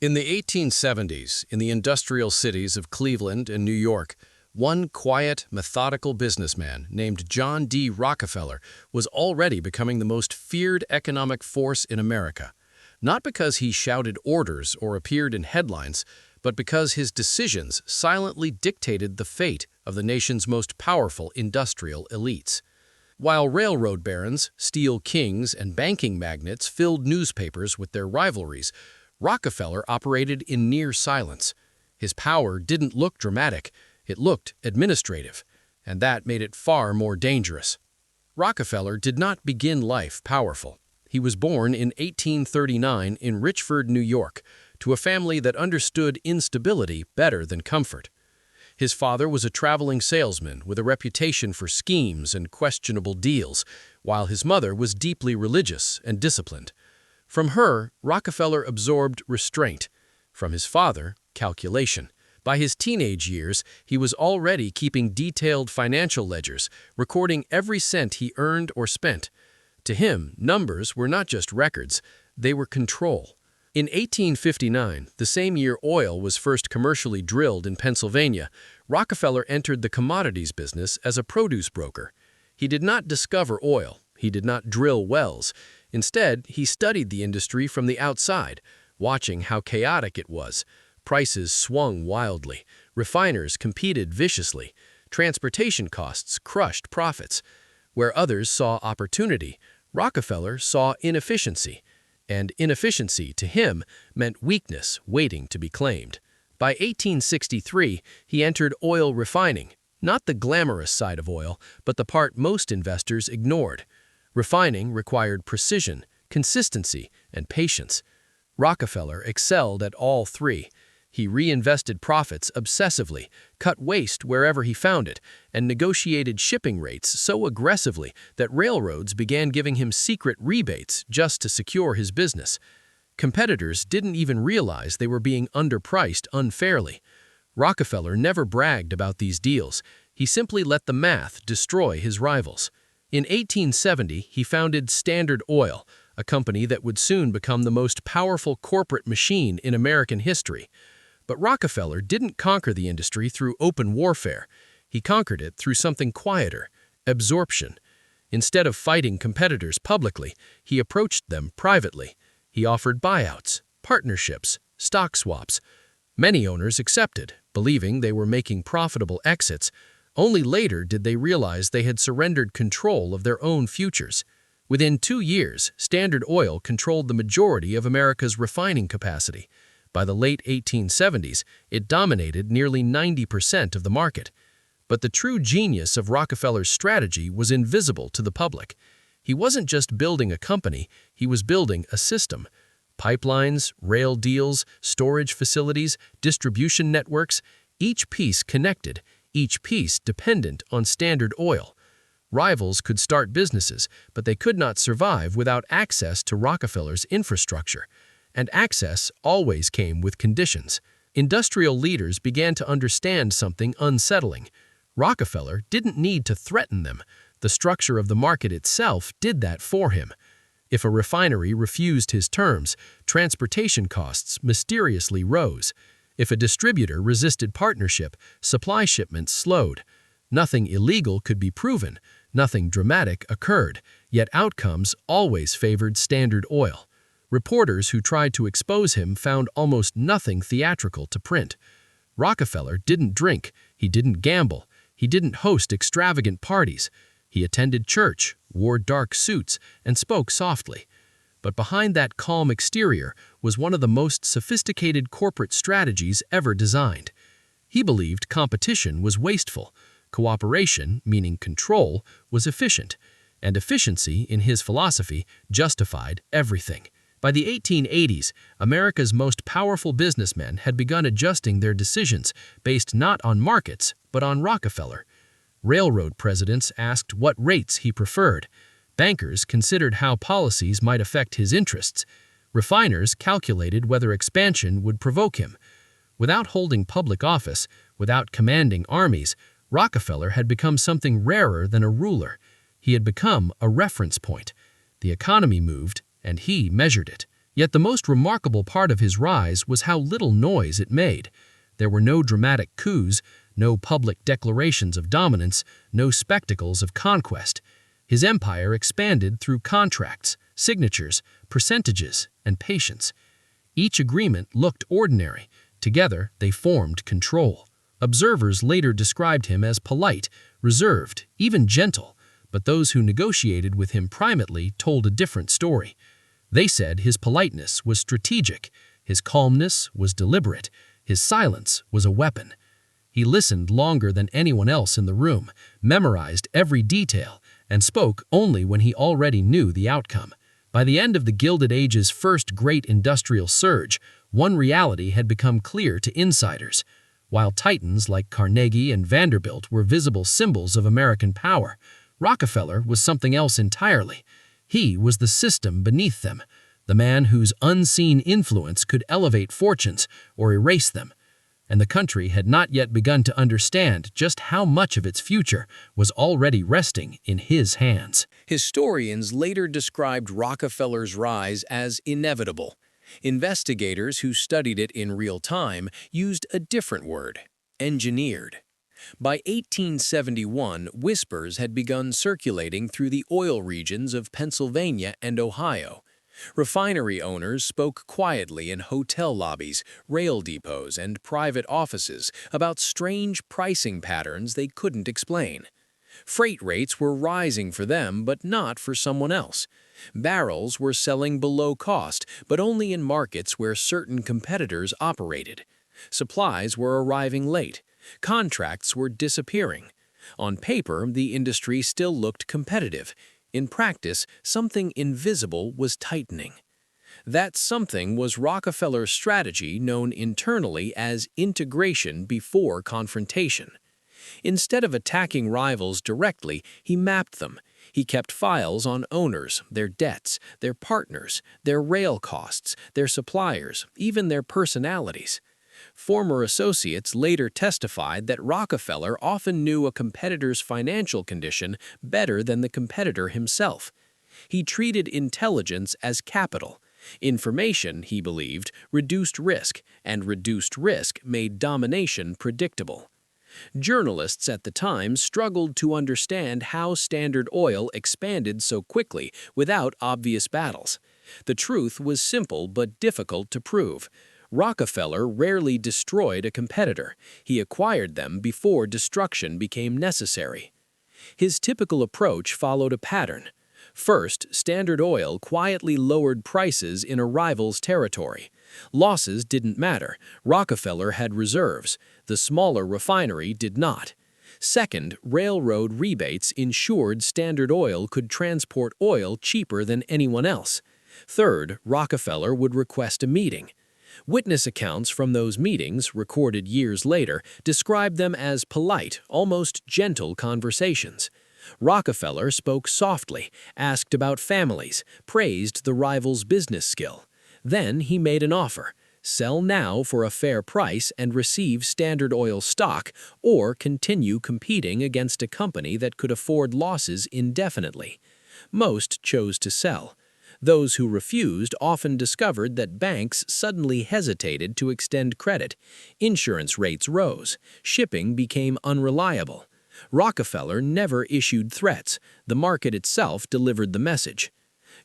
In the 1870s, in the industrial cities of Cleveland and New York, one quiet, methodical businessman named John D. Rockefeller was already becoming the most feared economic force in America. Not because he shouted orders or appeared in headlines, but because his decisions silently dictated the fate of the nation's most powerful industrial elites. While railroad barons, steel kings, and banking magnates filled newspapers with their rivalries, Rockefeller operated in near silence. His power didn't look dramatic, it looked administrative, and that made it far more dangerous. Rockefeller did not begin life powerful. He was born in 1839 in Richford, New York, to a family that understood instability better than comfort. His father was a traveling salesman with a reputation for schemes and questionable deals, while his mother was deeply religious and disciplined. From her, Rockefeller absorbed restraint. From his father, calculation. By his teenage years, he was already keeping detailed financial ledgers, recording every cent he earned or spent. To him, numbers were not just records, they were control. In 1859, the same year oil was first commercially drilled in Pennsylvania, Rockefeller entered the commodities business as a produce broker. He did not discover oil, he did not drill wells. Instead, he studied the industry from the outside, watching how chaotic it was. Prices swung wildly, refiners competed viciously, transportation costs crushed profits. Where others saw opportunity, Rockefeller saw inefficiency. And inefficiency to him meant weakness waiting to be claimed. By 1863, he entered oil refining, not the glamorous side of oil, but the part most investors ignored. Refining required precision, consistency, and patience. Rockefeller excelled at all three. He reinvested profits obsessively, cut waste wherever he found it, and negotiated shipping rates so aggressively that railroads began giving him secret rebates just to secure his business. Competitors didn't even realize they were being underpriced unfairly. Rockefeller never bragged about these deals. He simply let the math destroy his rivals. In 1870, he founded Standard Oil, a company that would soon become the most powerful corporate machine in American history. But Rockefeller didn't conquer the industry through open warfare. He conquered it through something quieter, absorption. Instead of fighting competitors publicly, he approached them privately. He offered buyouts, partnerships, stock swaps. Many owners accepted, believing they were making profitable exits. Only later did they realize they had surrendered control of their own futures. Within 2 years, Standard Oil controlled the majority of America's refining capacity. By the late 1870s, it dominated nearly 90% of the market. But the true genius of Rockefeller's strategy was invisible to the public. He wasn't just building a company, he was building a system. Pipelines, rail deals, storage facilities, distribution networks, each piece connected, each piece dependent on Standard Oil. Rivals could start businesses, but they could not survive without access to Rockefeller's infrastructure. And access always came with conditions. Industrial leaders began to understand something unsettling. Rockefeller didn't need to threaten them. The structure of the market itself did that for him. If a refinery refused his terms, transportation costs mysteriously rose. If a distributor resisted partnership, supply shipments slowed. Nothing illegal could be proven, nothing dramatic occurred, yet outcomes always favored Standard Oil. Reporters who tried to expose him found almost nothing theatrical to print. Rockefeller didn't drink, he didn't gamble, he didn't host extravagant parties. He attended church, wore dark suits, and spoke softly. But behind that calm exterior was one of the most sophisticated corporate strategies ever designed. He believed competition was wasteful, cooperation, meaning control, was efficient, and efficiency, in his philosophy, justified everything. By the 1880s, America's most powerful businessmen had begun adjusting their decisions based not on markets, but on Rockefeller. Railroad presidents asked what rates he preferred. Bankers considered how policies might affect his interests. Refiners calculated whether expansion would provoke him. Without holding public office, without commanding armies, Rockefeller had become something rarer than a ruler. He had become a reference point. The economy moved, and he measured it. Yet the most remarkable part of his rise was how little noise it made. There were no dramatic coups, no public declarations of dominance, no spectacles of conquest. His empire expanded through contracts, signatures, percentages, and patience. Each agreement looked ordinary. Together, they formed control. Observers later described him as polite, reserved, even gentle, but those who negotiated with him privately told a different story. They said his politeness was strategic, his calmness was deliberate, his silence was a weapon. He listened longer than anyone else in the room, memorized every detail, and spoke only when he already knew the outcome. By the end of the Gilded Age's first great industrial surge, one reality had become clear to insiders. While titans like Carnegie and Vanderbilt were visible symbols of American power, Rockefeller was something else entirely. He was the system beneath them, the man whose unseen influence could elevate fortunes or erase them. And the country had not yet begun to understand just how much of its future was already resting in his hands. Historians later described Rockefeller's rise as inevitable. Investigators who studied it in real time used a different word: engineered. By 1871, whispers had begun circulating through the oil regions of Pennsylvania and Ohio. Refinery owners spoke quietly in hotel lobbies, rail depots, and private offices about strange pricing patterns they couldn't explain. Freight rates were rising for them, but not for someone else. Barrels were selling below cost, but only in markets where certain competitors operated. Supplies were arriving late. Contracts were disappearing. On paper, the industry still looked competitive. In practice, something invisible was tightening. That something was Rockefeller's strategy known internally as integration before confrontation. Instead of attacking rivals directly, he mapped them. He kept files on owners, their debts, their partners, their rail costs, their suppliers, even their personalities. Former associates later testified that Rockefeller often knew a competitor's financial condition better than the competitor himself. He treated intelligence as capital. Information, he believed, reduced risk, and reduced risk made domination predictable. Journalists at the time struggled to understand how Standard Oil expanded so quickly without obvious battles. The truth was simple but difficult to prove. Rockefeller rarely destroyed a competitor. He acquired them before destruction became necessary. His typical approach followed a pattern. First, Standard Oil quietly lowered prices in a rival's territory. Losses didn't matter. Rockefeller had reserves. The smaller refinery did not. Second, railroad rebates ensured Standard Oil could transport oil cheaper than anyone else. Third, Rockefeller would request a meeting. Witness accounts from those meetings, recorded years later, described them as polite, almost gentle conversations. Rockefeller spoke softly, asked about families, praised the rival's business skill. Then he made an offer: sell now for a fair price and receive Standard Oil stock, or continue competing against a company that could afford losses indefinitely. Most chose to sell. Those who refused often discovered that banks suddenly hesitated to extend credit. Insurance rates rose. Shipping became unreliable. Rockefeller never issued threats. The market itself delivered the message.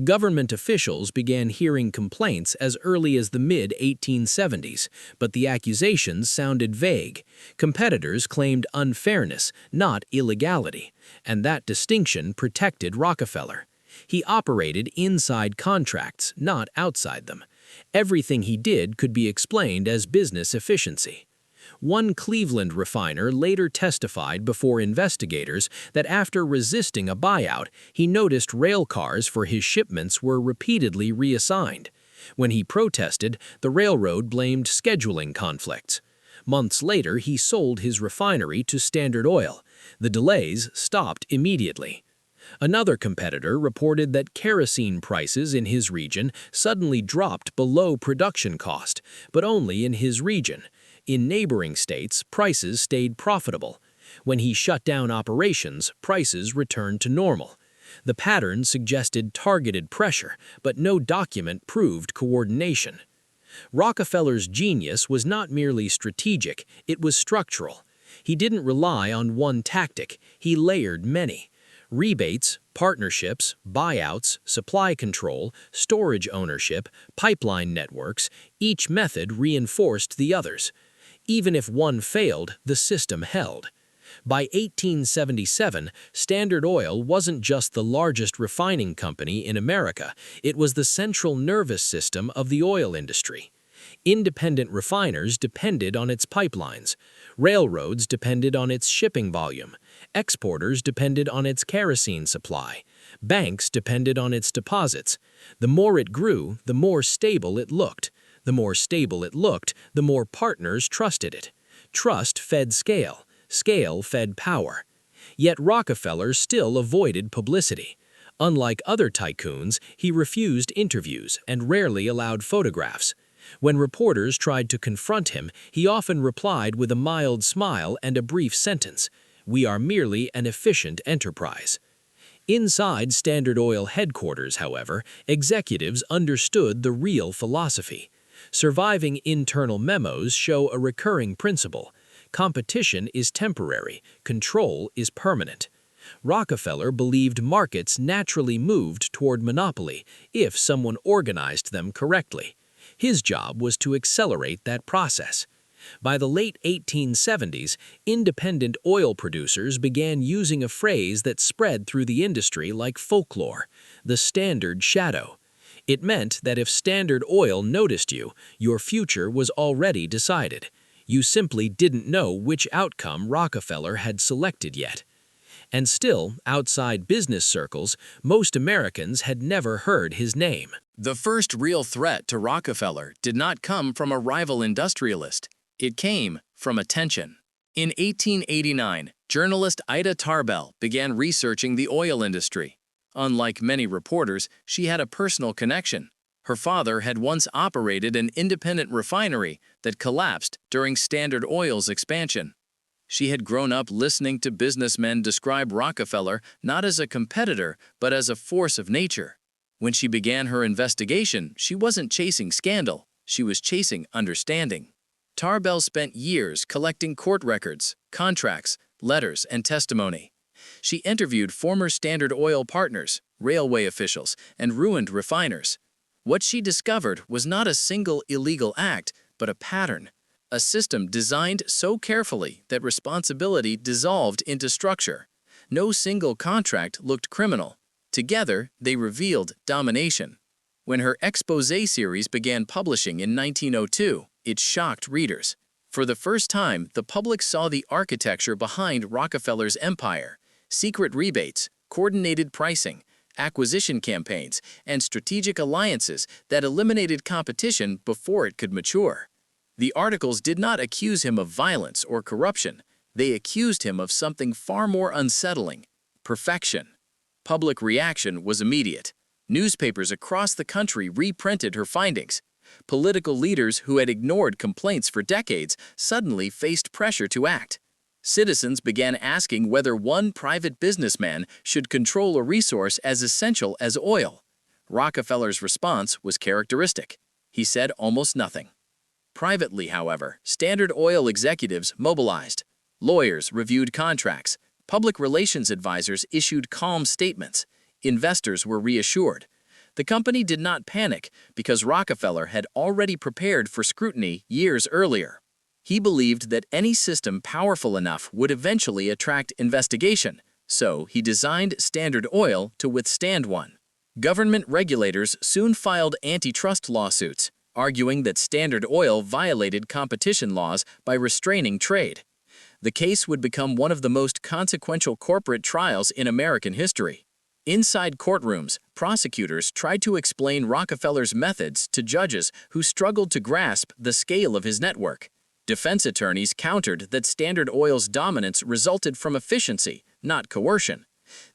Government officials began hearing complaints as early as the mid-1870s, but the accusations sounded vague. Competitors claimed unfairness, not illegality, and that distinction protected Rockefeller. He operated inside contracts, not outside them. Everything he did could be explained as business efficiency. One Cleveland refiner later testified before investigators that after resisting a buyout, he noticed rail cars for his shipments were repeatedly reassigned. When he protested, the railroad blamed scheduling conflicts. Months later, he sold his refinery to Standard Oil. The delays stopped immediately. Another competitor reported that kerosene prices in his region suddenly dropped below production cost, but only in his region. In neighboring states, prices stayed profitable. When he shut down operations, prices returned to normal. The pattern suggested targeted pressure, but no document proved coordination. Rockefeller's genius was not merely strategic, it was structural. He didn't rely on one tactic, he layered many. Rebates, partnerships, buyouts, supply control, storage ownership, pipeline networks, each method reinforced the others. Even if one failed, the system held. By 1877, Standard Oil wasn't just the largest refining company in America, it was the central nervous system of the oil industry. Independent refiners depended on its pipelines. Railroads depended on its shipping volume. Exporters depended on its kerosene supply. Banks depended on its deposits. The more it grew, the more stable it looked. The more stable it looked, the more partners trusted it. Trust fed scale. Scale fed power. Yet Rockefeller still avoided publicity. Unlike other tycoons, he refused interviews and rarely allowed photographs. When reporters tried to confront him, he often replied with a mild smile and a brief sentence, "We are merely an efficient enterprise." Inside Standard Oil headquarters, however, executives understood the real philosophy. Surviving internal memos show a recurring principle. Competition is temporary, control is permanent. Rockefeller believed markets naturally moved toward monopoly if someone organized them correctly. His job was to accelerate that process. By the late 1870s, independent oil producers began using a phrase that spread through the industry like folklore, the Standard Shadow. It meant that if Standard Oil noticed you, your future was already decided. You simply didn't know which outcome Rockefeller had selected yet. And still, outside business circles, most Americans had never heard his name. The first real threat to Rockefeller did not come from a rival industrialist. It came from attention. In 1889, journalist Ida Tarbell began researching the oil industry. Unlike many reporters, she had a personal connection. Her father had once operated an independent refinery that collapsed during Standard Oil's expansion. She had grown up listening to businessmen describe Rockefeller not as a competitor, but as a force of nature. When she began her investigation, she wasn't chasing scandal, she was chasing understanding. Tarbell spent years collecting court records, contracts, letters, and testimony. She interviewed former Standard Oil partners, railway officials, and ruined refiners. What she discovered was not a single illegal act, but a pattern. A system designed so carefully that responsibility dissolved into structure. No single contract looked criminal. Together, they revealed domination. When her exposé series began publishing in 1902, it shocked readers. For the first time, the public saw the architecture behind Rockefeller's empire: secret rebates, coordinated pricing, acquisition campaigns, and strategic alliances that eliminated competition before it could mature. The articles did not accuse him of violence or corruption. They accused him of something far more unsettling: perfection. Public reaction was immediate. Newspapers across the country reprinted her findings. Political leaders who had ignored complaints for decades suddenly faced pressure to act. Citizens began asking whether one private businessman should control a resource as essential as oil. Rockefeller's response was characteristic. He said almost nothing. Privately, however, Standard Oil executives mobilized. Lawyers reviewed contracts. Public relations advisors issued calm statements. Investors were reassured. The company did not panic because Rockefeller had already prepared for scrutiny years earlier. He believed that any system powerful enough would eventually attract investigation, so he designed Standard Oil to withstand one. Government regulators soon filed antitrust lawsuits, arguing that Standard Oil violated competition laws by restraining trade. The case would become one of the most consequential corporate trials in American history. Inside courtrooms, prosecutors tried to explain Rockefeller's methods to judges who struggled to grasp the scale of his network. Defense attorneys countered that Standard Oil's dominance resulted from efficiency, not coercion.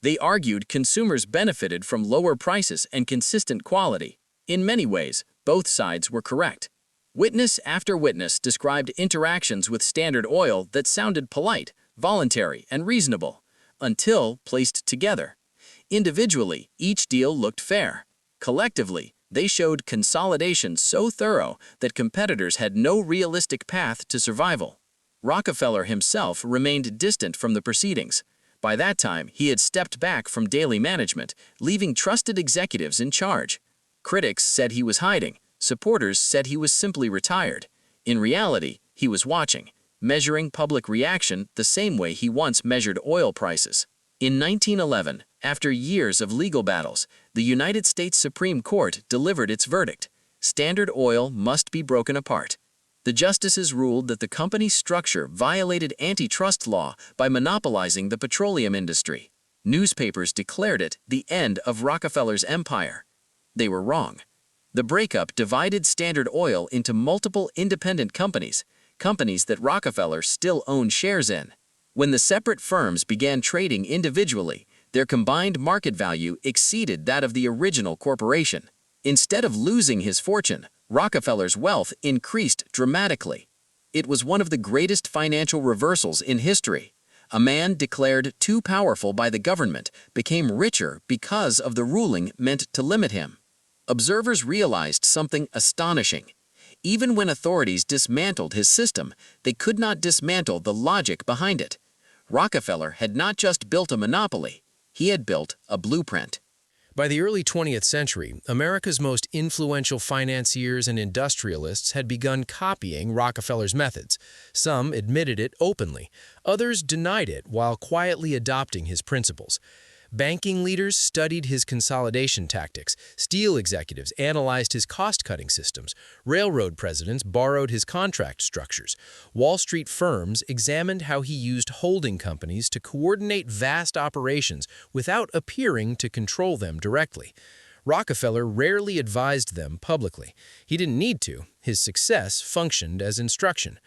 They argued consumers benefited from lower prices and consistent quality. In many ways, both sides were correct. Witness after witness described interactions with Standard Oil that sounded polite, voluntary, and reasonable, until placed together. Individually, each deal looked fair. Collectively, they showed consolidation so thorough that competitors had no realistic path to survival. Rockefeller himself remained distant from the proceedings. By that time, he had stepped back from daily management, leaving trusted executives in charge. Critics said he was hiding. Supporters said he was simply retired. In reality, he was watching, measuring public reaction the same way he once measured oil prices. In 1911, after years of legal battles, the United States Supreme Court delivered its verdict. Standard Oil must be broken apart. The justices ruled that the company's structure violated antitrust law by monopolizing the petroleum industry. Newspapers declared it the end of Rockefeller's empire. They were wrong. The breakup divided Standard Oil into multiple independent companies, companies that Rockefeller still owned shares in. When the separate firms began trading individually, their combined market value exceeded that of the original corporation. Instead of losing his fortune, Rockefeller's wealth increased dramatically. It was one of the greatest financial reversals in history. A man declared too powerful by the government became richer because of the ruling meant to limit him. Observers realized something astonishing. Even when authorities dismantled his system, they could not dismantle the logic behind it. Rockefeller had not just built a monopoly, he had built a blueprint. By the early 20th century, America's most influential financiers and industrialists had begun copying Rockefeller's methods. Some admitted it openly, others denied it while quietly adopting his principles. Banking leaders studied his consolidation tactics, steel executives analyzed his cost-cutting systems, railroad presidents borrowed his contract structures, Wall Street firms examined how he used holding companies to coordinate vast operations without appearing to control them directly. Rockefeller rarely advised them publicly. He didn't need to. His success functioned as instruction.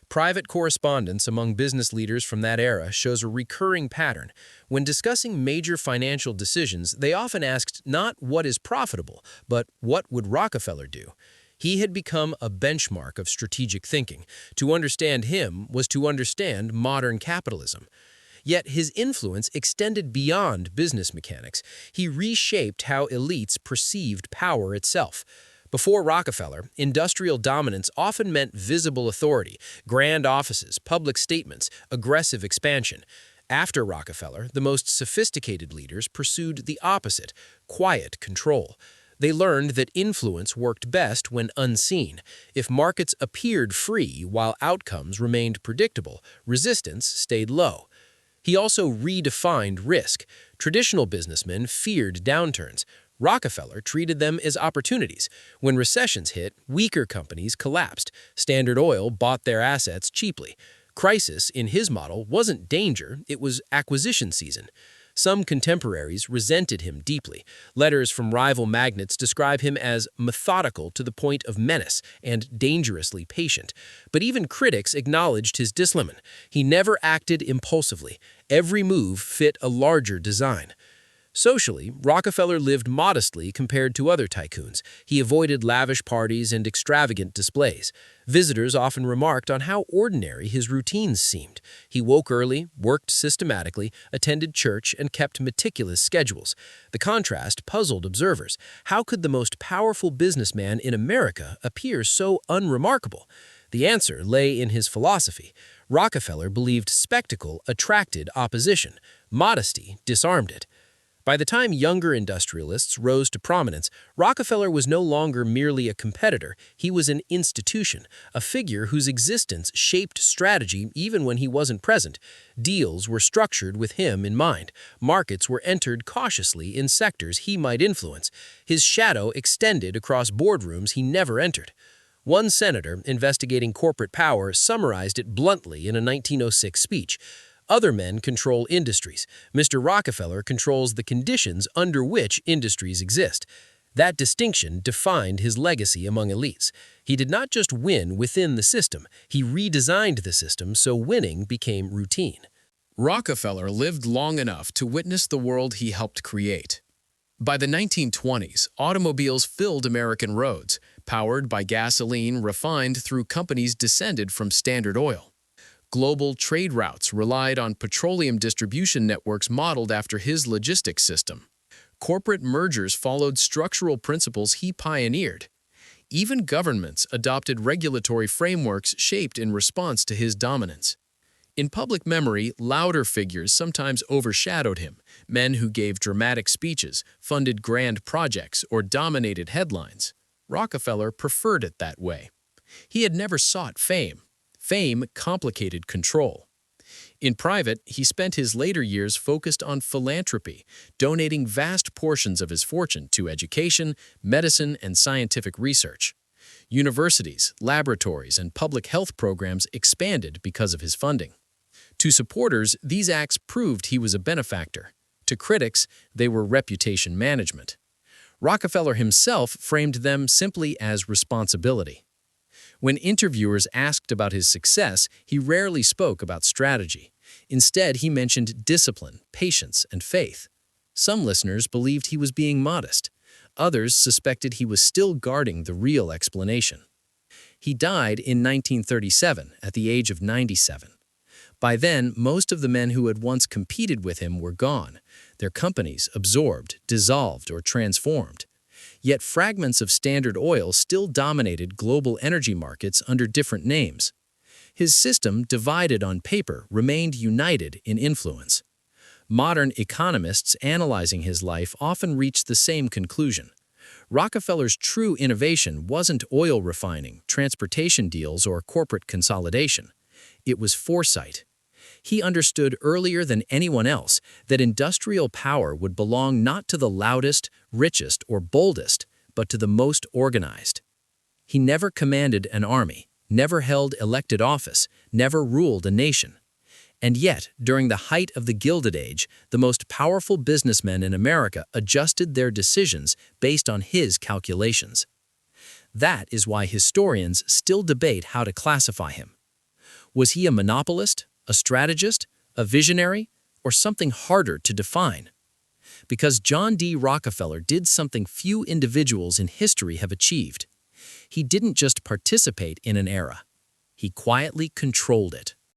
Private correspondence among business leaders from that era shows a recurring pattern. When discussing major financial decisions, they often asked not what is profitable, but what would Rockefeller do? He had become a benchmark of strategic thinking. To understand him was to understand modern capitalism. Yet his influence extended beyond business mechanics. He reshaped how elites perceived power itself. Before Rockefeller, industrial dominance often meant visible authority, grand offices, public statements, aggressive expansion. After Rockefeller, the most sophisticated leaders pursued the opposite, quiet control. They learned that influence worked best when unseen. If markets appeared free while outcomes remained predictable, resistance stayed low. He also redefined risk. Traditional businessmen feared downturns. Rockefeller treated them as opportunities. When recessions hit, weaker companies collapsed. Standard Oil bought their assets cheaply. Crisis, in his model, wasn't danger, it was acquisition season. Some contemporaries resented him deeply. Letters from rival magnates describe him as methodical to the point of menace and dangerously patient. But even critics acknowledged his discipline. He never acted impulsively. Every move fit a larger design. Socially, Rockefeller lived modestly compared to other tycoons. He avoided lavish parties and extravagant displays. Visitors often remarked on how ordinary his routines seemed. He woke early, worked systematically, attended church, and kept meticulous schedules. The contrast puzzled observers. How could the most powerful businessman in America appear so unremarkable? The answer lay in his philosophy. Rockefeller believed spectacle attracted opposition. Modesty disarmed it. By the time younger industrialists rose to prominence, Rockefeller was no longer merely a competitor. He was an institution, a figure whose existence shaped strategy even when he wasn't present. Deals were structured with him in mind. Markets were entered cautiously in sectors he might influence. His shadow extended across boardrooms he never entered. One senator investigating corporate power summarized it bluntly in a 1906 speech. Other men control industries. Mr. Rockefeller controls the conditions under which industries exist. That distinction defined his legacy among elites. He did not just win within the system, he redesigned the system so winning became routine. Rockefeller lived long enough to witness the world he helped create. By the 1920s, automobiles filled American roads, powered by gasoline refined through companies descended from Standard Oil. Global trade routes relied on petroleum distribution networks modeled after his logistics system. Corporate mergers followed structural principles he pioneered. Even governments adopted regulatory frameworks shaped in response to his dominance. In public memory, louder figures sometimes overshadowed him, men who gave dramatic speeches, funded grand projects, or dominated headlines. Rockefeller preferred it that way. He had never sought fame. Fame complicated control. In private, he spent his later years focused on philanthropy, donating vast portions of his fortune to education, medicine, and scientific research. Universities, laboratories, and public health programs expanded because of his funding. To supporters, these acts proved he was a benefactor. To critics, they were reputation management. Rockefeller himself framed them simply as responsibility. When interviewers asked about his success, he rarely spoke about strategy. Instead, he mentioned discipline, patience, and faith. Some listeners believed he was being modest. Others suspected he was still guarding the real explanation. He died in 1937 at the age of 97. By then, most of the men who had once competed with him were gone, their companies absorbed, dissolved, or transformed. Yet fragments of Standard Oil still dominated global energy markets under different names. His system, divided on paper, remained united in influence. Modern economists analyzing his life often reach the same conclusion. Rockefeller's true innovation wasn't oil refining, transportation deals, or corporate consolidation. It was foresight. He understood earlier than anyone else that industrial power would belong not to the loudest, richest, or boldest, but to the most organized. He never commanded an army, never held elected office, never ruled a nation. And yet, during the height of the Gilded Age, the most powerful businessmen in America adjusted their decisions based on his calculations. That is why historians still debate how to classify him. Was he a monopolist, a strategist, a visionary, or something harder to define? Because John D. Rockefeller did something few individuals in history have achieved. He didn't just participate in an era. He quietly controlled it.